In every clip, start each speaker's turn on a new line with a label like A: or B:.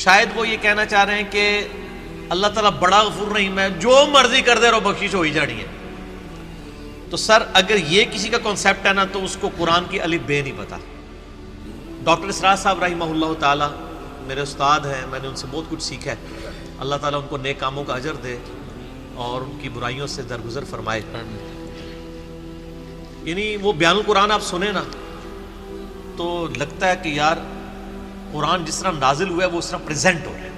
A: شاید وہ یہ کہنا چاہ رہے ہیں کہ اللہ تعالیٰ بڑا غفور رحیم ہے، جو مرضی کر دے رہو بخشش ہو ہی جانی ہے. تو سر اگر یہ کسی کا کانسیپٹ ہے نا تو اس کو قرآن کی الف بے نہیں پتا. ڈاکٹر اسرار صاحب رحمہ اللہ تعالیٰ میرے استاد ہیں، میں نے ان سے بہت کچھ سیکھا ہے. اللہ تعالیٰ ان کو نیک کاموں کا اجر دے اور ان کی برائیوں سے درگزر فرمائے. یعنی وہ بیان القرآن آپ سنیں نا تو لگتا ہے کہ یار قرآن جس طرح نازل ہوا ہے وہ اس طرح پریزنٹ ہو رہا ہے.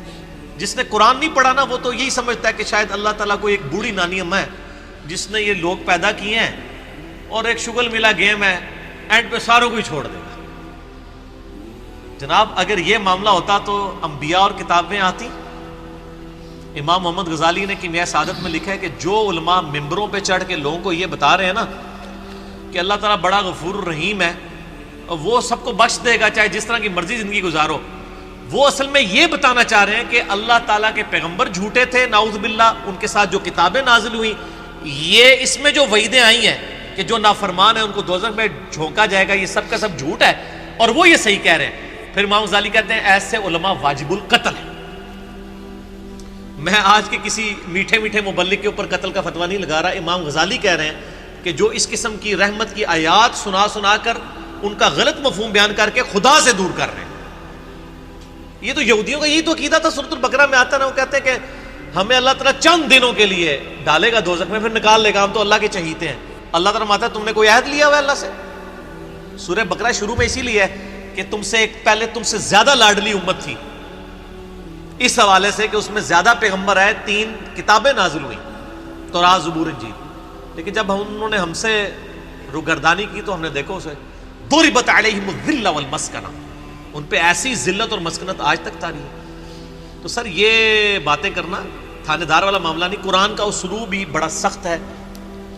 A: جس نے قرآن نہیں پڑھا نا وہ تو یہی سمجھتا ہے کہ شاید اللہ تعالیٰ کو ایک بوڑھی نانی اماں ہے جس نے یہ لوگ پیدا کیے ہیں اور ایک شغل ملا گیم ہے، اینڈ پہ ساروں کو ہی چھوڑ دے گا. جناب اگر یہ معاملہ ہوتا تو انبیاء اور کتابیں آتی. امام محمد غزالی نے کیمیائے سعادت میں لکھا ہے کہ جو علماء ممبروں پہ چڑھ کے لوگوں کو یہ بتا رہے ہیں نا کہ اللہ تعالیٰ بڑا غفور الرحیم ہے اور وہ سب کو بخش دے گا چاہے جس طرح کی مرضی زندگی گزارو، وہ اصل میں یہ بتانا چاہ رہے ہیں کہ اللہ تعالیٰ کے پیغمبر جھوٹے تھے نعوذ باللہ، ان کے ساتھ جو کتابیں نازل ہوئیں یہ اس میں جو وعیدیں آئی ہیں کہ جو نافرمان ہیں ان کو دوزخ میں جھونکا جائے گا، یہ سب کا سب جھوٹ ہے اور وہ یہ صحیح کہہ رہے ہیں. پھر امام غزالی کہتے ہیں ایسے علماء واجب القتل ہیں. میں آج کے کسی میٹھے میٹھے مبلغ کے اوپر قتل کا فتویٰ نہیں لگا رہا. امام غزالی کہہ رہے ہیں کہ جو اس قسم کی رحمت کی آیات سنا سنا کر ان کا غلط مفہوم بیان کر کے خدا سے دور کر رہے ہیں. یہ تو یہودیوں کا یہی تو عقیدہ تھا. سورۃ البقرہ میں آتا نا، وہ کہتے ہیں کہ ہمیں اللہ تعالیٰ چند دنوں کے لیے ڈالے گا دوزخ میں پھر نکال لے گا، ہم تو اللہ کے چہیتے ہیں. اللہ تعالیٰ ماتا تم نے کوئی عہد لیا ہوا ہے اللہ سے؟ سورہ بقرہ شروع میں اسی لیے ہے کہ تم سے ایک پہلے تم سے زیادہ لاڈلی امت تھی، اس حوالے سے کہ اس میں زیادہ پیغمبر آئے، 3 کتابیں نازل ہوئیں، تورات زبور انجیل. لیکن جب انہوں نے ہم سے روگردانی کی تو ہم نے دیکھو اسے ضربت علیہم الذلہ والمسکنہ، ان پہ ایسی ذلت اور مسکنت آج تک تاری ہے. تو سر یہ باتیں کرنا تھانے دار والا معاملہ نہیں. قرآن کا اسلوب ہی بڑا سخت ہے،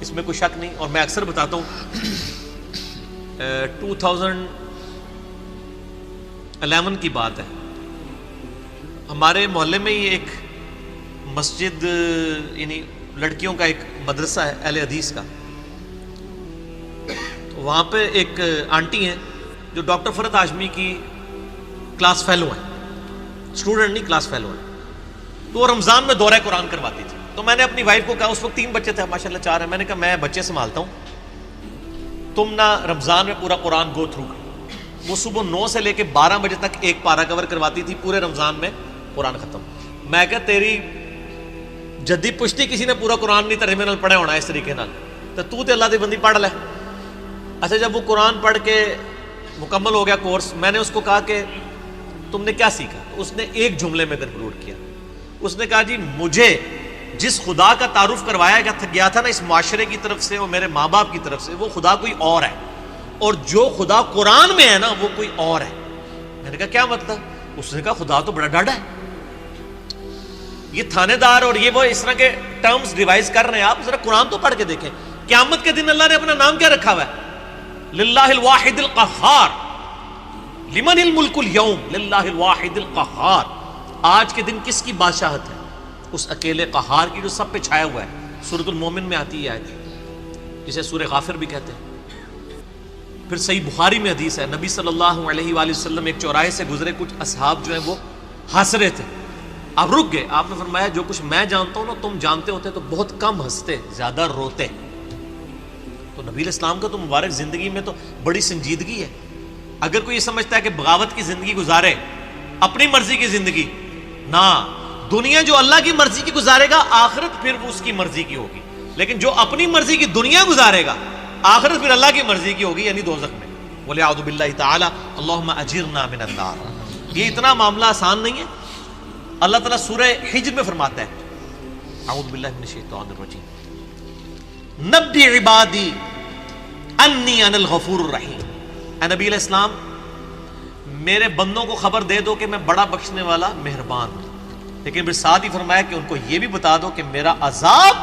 A: اس میں کوئی شک نہیں. اور میں اکثر بتاتا ہوں 2011 کی بات ہے، ہمارے محلے میں ہی ایک مسجد یعنی لڑکیوں کا ایک مدرسہ ہے اہل حدیث کا. تو وہاں پہ ایک آنٹی ہیں جو ڈاکٹر فرحت ہاشمی کی کلاس فیلو ہیں، اسٹوڈنٹ نہیں کلاس فیلو ہیں. تو وہ رمضان میں دورہ قرآن کرواتی تھی. تو میں نے اپنی وائف کو کہا، اس وقت 3 بچے تھے ماشاءاللہ 4 ہیں، میں نے کہا میں بچے سنبھالتا ہوں، تم نہ رمضان میں پورا قرآن گو تھرو کرو. وہ صبح 9 سے لے کے 12 بجے تک ایک پارہ کور کرواتی تھی، پورے رمضان میں قرآن ختم. میں کہا تیری جدی پشتی کسی نے پورا قرآن نہیں ترجمے نال پڑھا ہونا اس طریقے نال، تو اللہ دی بندی پڑھ لے. اچھا جب وہ قرآن پڑھ کے مکمل ہو گیا کورس، میں نے اس کو کہا کہ تم نے کیا سیکھا؟ اس نے ایک جملے میں کنکلوڈ کیا. اس نے کہا جی مجھے جس خدا کا تعارف کروایا گیا تھا نا اس معاشرے کی طرف سے اور میرے ماں باپ کی طرف سے، وہ خدا کوئی اور ہے، اور جو خدا قرآن میں ہے نا وہ کوئی اور ہے. میں نے کہا کیا مطلب؟ اس نے کہا خدا تو بڑا ڈاڈا ہے. یہ تھانے دار اور یہ وہ اس طرح کے ٹرمز ریوائز کر رہے ہیں. آپ ذرا قرآن تو پڑھ کے دیکھیں. قیامت کے دن اللہ نے اپنا نام کیا رکھا ہوا ہے؟ للہ الواحد القہار. لمن الملک اليوم للہ الواحد القہار. آج کے دن کس کی بادشاہت ہے؟ اس اکیلے قہار کی جو سب پہ چھایا ہوا ہے. سورۃ المومن میں آتی ہے آیت، جسے سورہ غافر بھی کہتے ہیں. پھر صحیح بخاری میں حدیث ہے، نبی صلی اللہ علیہ وآلہ وسلم ایک چوراہے سے گزرے، کچھ اصحاب جو ہیں وہ ہنس رہے تھے. آپ رک گئے. آپ نے فرمایا جو کچھ میں جانتا ہوں نا تم جانتے ہوتے تو بہت کم ہنستے، زیادہ روتے. تو نبی علیہ السلام کا تو مبارک زندگی میں تو بڑی سنجیدگی ہے. اگر کوئی یہ سمجھتا ہے کہ بغاوت کی زندگی گزارے، اپنی مرضی کی زندگی، نہ، دنیا جو اللہ کی مرضی کی گزارے گا آخرت پھر وہ اس کی مرضی کی ہوگی. لیکن جو اپنی مرضی کی دنیا گزارے گا آخرت پھر اللہ کی مرضی کی ہوگی، یعنی دوزخ میں. وَلِعَوْذُ بِاللَّهِ تَعَالَى اللَّهُمَّ أَجِرْنَا مِنَ النَّارِ. یہ اتنا معاملہ آسان نہیں ہے. اللہ تعالیٰ سورہ حجر میں فرماتا ہے، اعوذ باللہ من الشیطان الرجیم، نبی عبادی انی انا الغفور الرحیم. اے نبی علیہ السلام میرے بندوں کو خبر دے دو کہ میں بڑا بخشنے والا مہربان ہوں. لیکن پھر ساتھ ہی فرمایا کہ ان کو یہ بھی بتا دو کہ میرا عذاب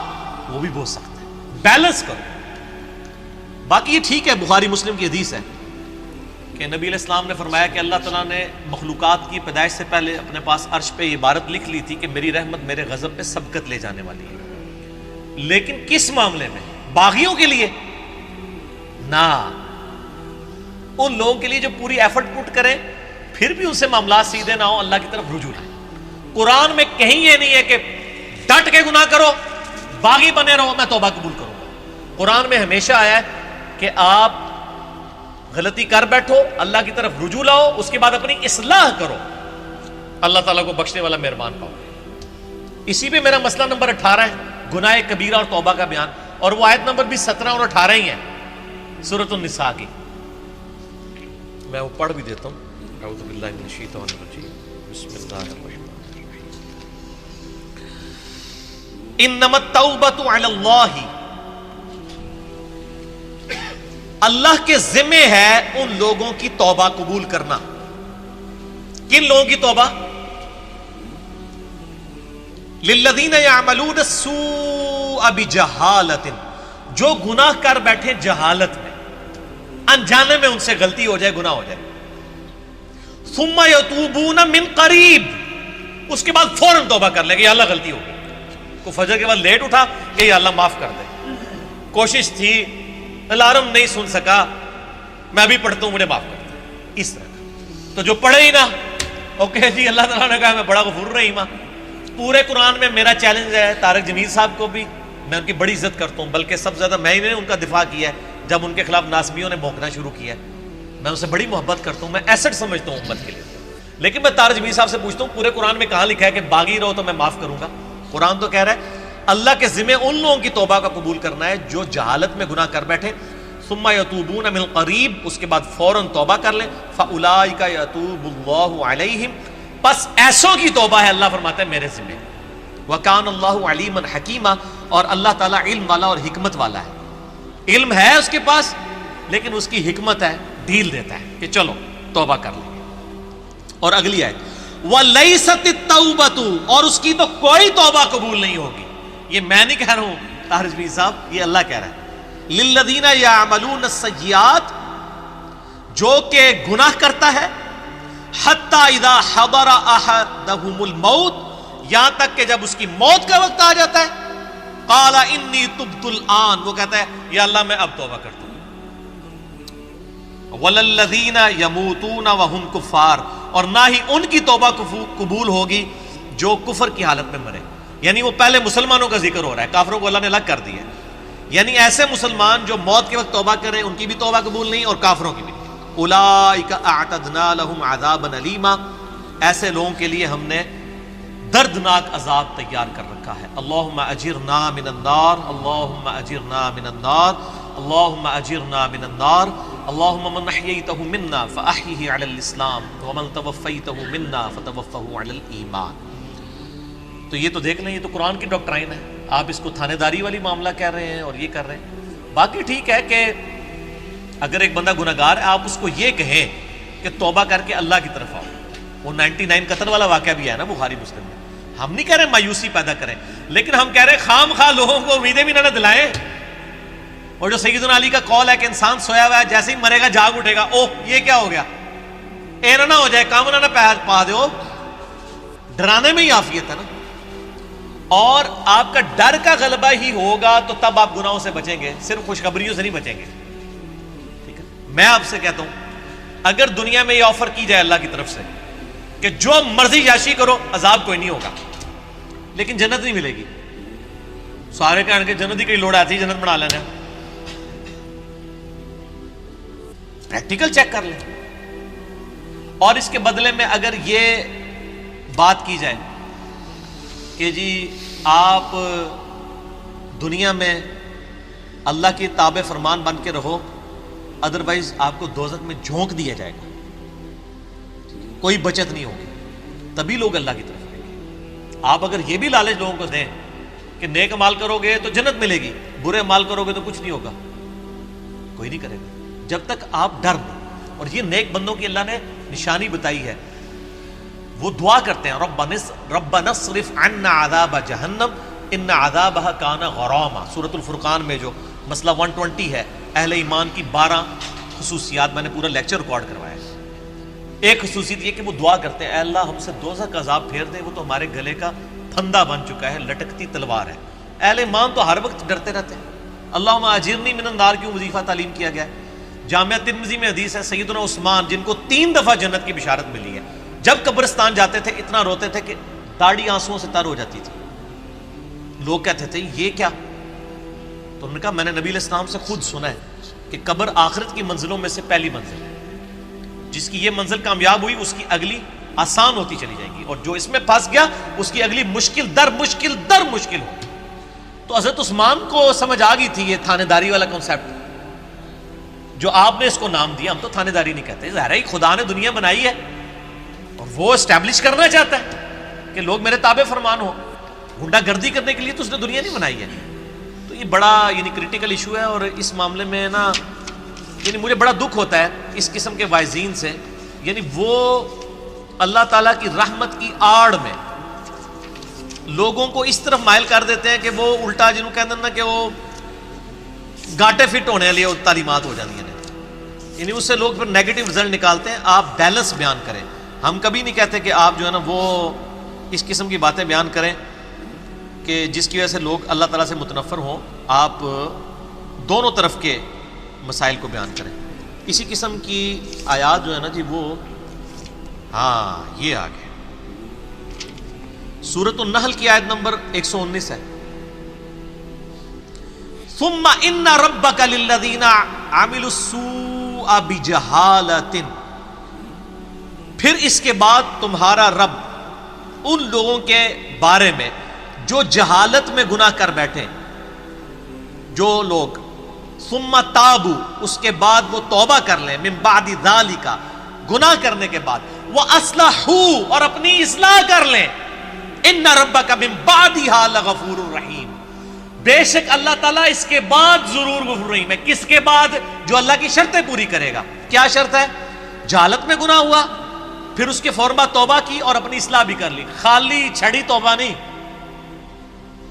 A: وہ بھی بہت سخت ہے. بیلنس کرو. باقی یہ ٹھیک ہے، بخاری مسلم کی حدیث ہے کہ نبی علیہ السلام نے فرمایا کہ اللہ تعالیٰ نے مخلوقات کی پیدائش سے پہلے اپنے پاس عرش پہ یہ عبارت لکھ لی تھی کہ میری رحمت میرے غضب پہ سبقت لے جانے والی ہے. لیکن کس معاملے میں؟ باغیوں کے لیے نہ، ان لوگوں کے لیے جو پوری ایفرٹ پٹ کریں پھر بھی ان سے معاملات سیدھے نہ ہو، اللہ کی طرف رجوع لائیں۔ قرآن میں کہیں یہ نہیں ہے کہ ڈٹ کے گناہ کرو، باغی بنے رہو میں توبہ قبول کروں گا۔ قرآن میں ہمیشہ آیا ہے کہ آپ غلطی کر بیٹھو، اللہ کی طرف رجوع لاؤ، اس کے بعد اپنی اصلاح کرو، اللہ تعالیٰ کو بخشنے والا مہربان پاؤ۔ اسی پہ میرا مسئلہ نمبر 18 ہے، گناہ کبیرہ اور توبہ کا بیان، اور وہ آیت نمبر بھی 17 اور 18 ہی ہے سورۃ النساء کی۔ میں وہ پڑھ بھی دیتا ہوں۔ اعوذ باللہ من الشیطان الرجیم، بسم اللہ الرحمن الرحیم۔ انما التوبۃ علی اللہ، اللہ کے ذمہ ہے ان لوگوں کی توبہ قبول کرنا۔ کن لوگوں کی توبہ؟ للذین یعملون السوء بجہالۃ، جو گناہ کر بیٹھے جہالت میں، انجانے میں ان سے غلطی ہو جائے، گناہ ہو جائے، ثم یتوبون من قریب، اس کے بعد فوراً توبہ کر لے کہ یا اللہ غلطی ہو گئی، کو فجر کے بعد لیٹ اٹھا کہ یا اللہ معاف کر دے، کوشش تھی، الارم نہیں سن سکا، میں ابھی پڑھتا ہوں مجھے معاف کر دے، اس طرح کا۔ تو جو پڑھے ہی نہ، اوکے جی اللہ تعالیٰ نے کہا میں بڑا غفور رحیم ہوں۔ پورے قرآن میں میرا چیلنج ہے طارق جمیل صاحب کو بھی، میں ان کی بڑی عزت کرتا ہوں، بلکہ سب سے زیادہ میں نے ان کا دفاع کیا ہے جب ان کے خلاف ناسبیوں نے بھونکنا شروع کیا ہے۔ میں ان سے بڑی محبت کرتا ہوں، میں ایسٹ سمجھتا ہوں امت کے لیے، لیکن میں طارق جمیل صاحب سے پوچھتا ہوں پورے قرآن میں کہاں لکھا ہے کہ باغی رہو تو میں معاف کروں گا؟ قرآن تو کہہ رہا ہے اللہ کے ذمہ ان لوگوں کی توبہ کا قبول کرنا ہے جو جہالت میں گناہ کر بیٹھے، ثم یتوبون من قریب، اس کے بعد فوراً توبہ کر لیں، فاولئک یتوب اللہ علیہم، پس ایسوں کی توبہ ہے اللہ فرماتا ہے میرے ذمہ، وکان اللہ علیما حکیما، اور اللہ تعالیٰ علم والا اور حکمت والا ہے۔ علم ہے اس کے پاس لیکن اس کی حکمت ہے، ڈھیل دیتا ہے کہ چلو توبہ کر لیں۔ اور اگلی آیت وَلَيْسَتِ التَّوْبَةُ، اور اس کی تو کوئی توبہ قبول نہیں ہوگی، یہ میں نہیں کہہ رہا ہوں طارق جمیل صاحب، یہ اللہ کہہ رہا ہے، للذین یعملون السیئات، جو کہ گناہ کرتا ہے، حتی اذا حضر احدہم الموت، یہاں تک کہ جب اس کی موت کا وقت آ جاتا ہے، قال انی تبت الآن، وہ کہتا ہے یا اللہ میں اب توبہ کرتا ہوں۔ وَلَلَّذِينَ يَمُوتُونَ وَهُمْ كُفَّارٌ، اور نہ ہی ان کی توبہ قبول ہوگی جو کفر کی حالت میں مرے، یعنی وہ پہلے مسلمانوں کا ذکر ہو رہا ہے، کافروں کو اللہ نے الگ کر دیا ہے، یعنی ایسے مسلمان جو موت کے وقت توبہ کریں ان کی بھی توبہ قبول نہیں اور کافروں کی بھی۔ اولئک اعتدنا لهم عذابا الیما، ایسے لوگوں کے لیے ہم نے دردناک عذاب تیار کر رکھا ہے۔ اللہم اجرنا من النار، اللہم اجرنا من النار، اللہم اجرنا من النار، اللہم من احییتہ منا فاحیہ علی الاسلام ومن توفیتہ منا فتوفہ علی الایمان۔ تو یہ تو دیکھ لیں، یہ تو قرآن کی ڈاکٹرائن ہے، آپ اس کو تھانے داری والی معاملہ کہہ رہے ہیں اور یہ کر رہے ہیں۔ باقی ٹھیک ہے کہ اگر ایک بندہ گناہگار ہے آپ اس کو یہ کہیں کہ توبہ کر کے اللہ کی طرف آؤ، وہ 99 قتل والا واقعہ بھی ہے نا بخاری مسلم میں، ہم نہیں کہہ رہے مایوسی پیدا کریں، لیکن ہم کہہ رہے خام خواہ لوگوں کو امیدیں بھی نہ دلائیں۔ اور جو سیدنا علی کا قول ہے کہ انسان سویا ہوا ہے جیسے ہی مرے گا جاگ اٹھے گا، اوہ یہ کیا ہو گیا، اینا نہ ہو جائے، کام نہ پا دو، ڈرانے میں ہی عافیت ہے نا۔ اور آپ کا ڈر کا غلبہ ہی ہوگا تو تب آپ گناہوں سے بچیں گے، صرف خوشخبریوں سے نہیں بچیں گے، ٹھیک ہے۔ میں آپ سے کہتا ہوں اگر دنیا میں یہ آفر کی جائے اللہ کی طرف سے کہ جو مرضی یاشی کرو عذاب کوئی نہیں ہوگا لیکن جنت نہیں ملے گی، سارے کہنے کے جنت ہی کئی لوڑ آتی ہے جنت بنا لینا، پریکٹیکل چیک کر لیں۔ اور اس کے بدلے میں اگر یہ بات کی جائے کہ جی آپ دنیا میں اللہ کی تابع فرمان بن کے رہو، ادروائز آپ کو دوزخ میں جھونک دیا جائے گا، کوئی بچت نہیں ہوگی، تبھی لوگ اللہ کی طرف آئیں گے۔ آپ اگر یہ بھی لالچ لوگوں کو دیں کہ نیک عمال کرو گے تو جنت ملے گی، برے عمال کرو گے تو کچھ نہیں ہوگا، کوئی نہیں کرے گا جب تک آپ ڈر دیں۔ اور یہ نیک بندوں کی اللہ نے نشانی بتائی ہے، وہ دعا کرتے ہیں ربنا اصرف عنا عذاب جہنم ان عذابها کان غراما، سورۃ الفرقان میں جو مسئلہ 120 ہے، اہل ایمان کی 12 خصوصیات، میں نے پورا لیکچر ریکارڈ کروایا ہے۔ ایک خصوصیت یہ کہ وہ دعا کرتے ہیں اے اللہ ہم سے دوزخ کا عذاب پھیر دے، وہ تو ہمارے گلے کا پھندا بن چکا ہے، لٹکتی تلوار ہے۔ اہل ایمان تو ہر وقت ڈرتے رہتے ہیں۔ اللہم اجرنی من النار کیوں وظیفہ تعلیم کیا گیا ہے؟ جامعہ ترمذی میں حدیث ہے سیدنا عثمان جن کو 3 دفعہ جنت کی بشارت ملی ہے، جب قبرستان جاتے تھے اتنا روتے تھے کہ داڑھی آنسوؤں سے تر ہو جاتی تھی. لوگ کہتے تھے یہ کیا؟ تو انہوں نے کہا میں نے نبی علیہ السلام سے خود سنا ہے کہ قبر آخرت کی منزلوں میں سے پہلی منزل ہے، جس کی یہ منزل کامیاب ہوئی اس کی اگلی آسان ہوتی چلی جائے گی، اور جو اس میں پھنس گیا اس کی اگلی مشکل در مشکل در مشکل ہوگی. تو حضرت عثمان کو سمجھ آ گئی تھی یہ تھانے داری والا کنسیپٹ جو آپ نے اس کو نام دیا. ہم تو تھانے داری نہیں کہتے، ظاہر ہے خدا نے دنیا بنائی ہے اور وہ اسٹیبلش کرنا چاہتا ہے کہ لوگ میرے تابع فرمان ہو. گنڈا گردی کرنے کے لیے تو اس نے دنیا نہیں بنائی ہے. تو یہ بڑا کریٹیکل ایشو ہے، اور اس معاملے میں نا مجھے بڑا دکھ ہوتا ہے اس قسم کے واعظین سے. وہ اللہ تعالیٰ کی رحمت کی آڑ میں لوگوں کو اس طرف مائل کر دیتے ہیں کہ وہ الٹا جنہوں کہتے ہیں نا کہ وہ گاٹے فٹ ہونے والی تعلیمات ہو جاتی ہیں، اس سے لوگ پھر نیگیٹو رزلٹ نکالتے ہیں. آپ بیلنس بیان کریں. ہم کبھی نہیں کہتے کہ آپ جو ہے نا وہ اس قسم کی باتیں بیان کریں کہ جس کی وجہ سے لوگ اللہ تعالیٰ سے متنفر ہوں. آپ دونوں طرف کے مسائل کو بیان کریں. اسی قسم کی آیات جو ہے نا جی وہ یہ آگے سورۃ النحل کی آیت نمبر 119 ہے. ثم ان ربک للذین عملوا السوء بجہالۃ، پھر اس کے بعد تمہارا رب ان لوگوں کے بارے میں جو جہالت میں گناہ کر بیٹھے، جو لوگ ثم تابوا اس کے بعد وہ توبہ کر لیں، من بعد ذالک گناہ کرنے کے بعد، واصلحوا اور اپنی اصلاح کر لیں، ان ربک من بعدھا لغفور الرحیم، بے شک اللہ تعالیٰ اس کے بعد ضرور غفور رحیم ہے. کس کے بعد؟ جو اللہ کی شرطیں پوری کرے گا. کیا شرط ہے؟ جہالت میں گناہ ہوا، پھر اس کے فوراً بعد توبہ کی اور اپنی اصلاح بھی کر لی. خالی چھڑی توبہ نہیں.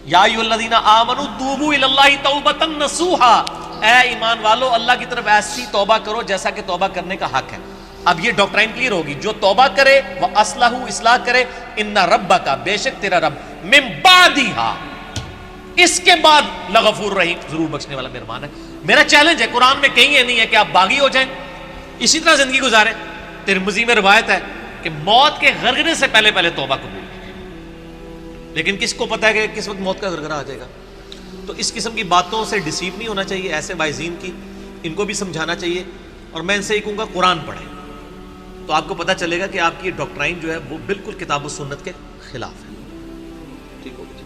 A: یا ایھا الذین آمنوا توبوا الی اللہ توبۃ نصوحا، اے ایمان والو اللہ کی طرف ایسی توبہ کرو جیسا کہ توبہ کرنے کا حق ہے. اب یہ ڈاکٹرائن کلیئر ہوگی. جو توبہ کرے وہ اصلاح کرے، ان ربک بے شک تیرا رب من بعدھا اس کے بعد لغفور رحیم ضرور بخشنے والا مہربان ہے. میرا چیلنج ہے، قرآن میں کہیں یہ نہیں ہے کہ آپ باغی ہو جائیں اسی طرح زندگی گزاریں. ترمذی میں روایت ہے کہ موت کے غرغرے سے پہلے توبہ قبول، لیکن کس کو پتہ ہے کہ کس وقت موت کا غرغرہ آ جائے گا. تو اس قسم کی باتوں سے ڈیسیو نہیں ہونا چاہیے. ایسے واعظین کی ان کو بھی سمجھانا چاہیے، اور میں ان سے یہ کہوں گا قرآن پڑھیں تو آپ کو پتہ چلے گا کہ آپ کی ڈاکٹرائن جو ہے وہ بالکل کتاب و سنت کے خلاف ہے. ٹھیک ہو گیا.